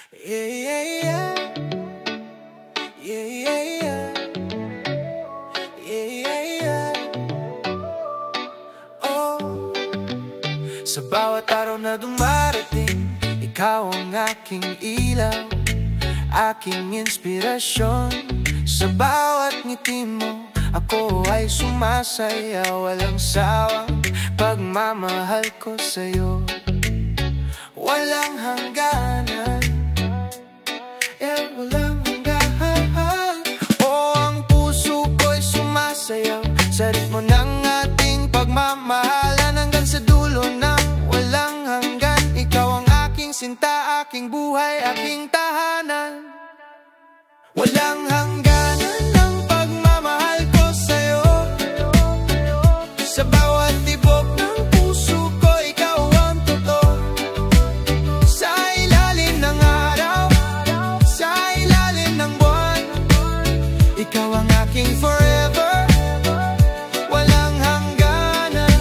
Yeah, yeah, yeah. Yeah, yeah, yeah. Yeah, yeah, yeah. Oh, sa bawat araw na dumarating, ikaw ang aking ilaw, aking inspirasyon. Sa bawat ngiti mo, ako ay sumasaya. Walang sawang pagmamahal ko sa'yo, walang hangganan. Yeah, walang hangganan. Oh, ang puso ko'y sumasayaw sa ritmo ng ating pagmamahalan, hanggang sa dulo ng walang hanggan. Ikaw ang aking sinta, aking buhay, aking tahanan. Walang hangganan ang pagmamahal ko sa'yo. Sa bawat tibok ng puso ko, ikaw ang totoo. Sa ilalim ng araw, sa ilalim ng buwan, ikaw ang aking forever, walang hangganan.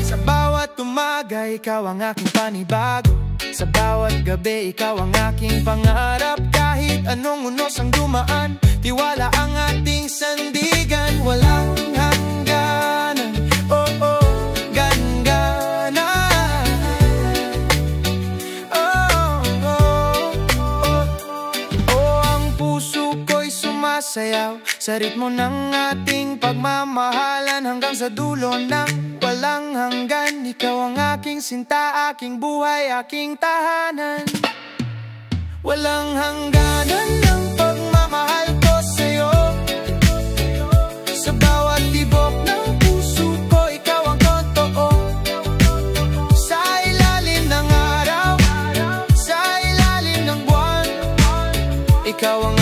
Sa bawat umaga, ikaw ang aking panibago. Sa bawat gabi, ikaw ang aking pangarap. Kahit anong unos ang dumaan, tiwala ang ating sandigan. Walang hangganan, oh oh, gangana. Oh, oh, oh, oh, ang puso ko'y sumasayaw sa ritmo ng ating pagmamahalan, hanggang sa dulo ng walang hanggan. Ikaw ang aking sinta, aking buhay, aking tahanan. Walang hangganan ang pagmamahal ko sa'yo. Sa bawat tibok ng puso ko, ikaw ang totoo. Sa ilalim ng araw, sa ilalim ng buwan, ikaw ang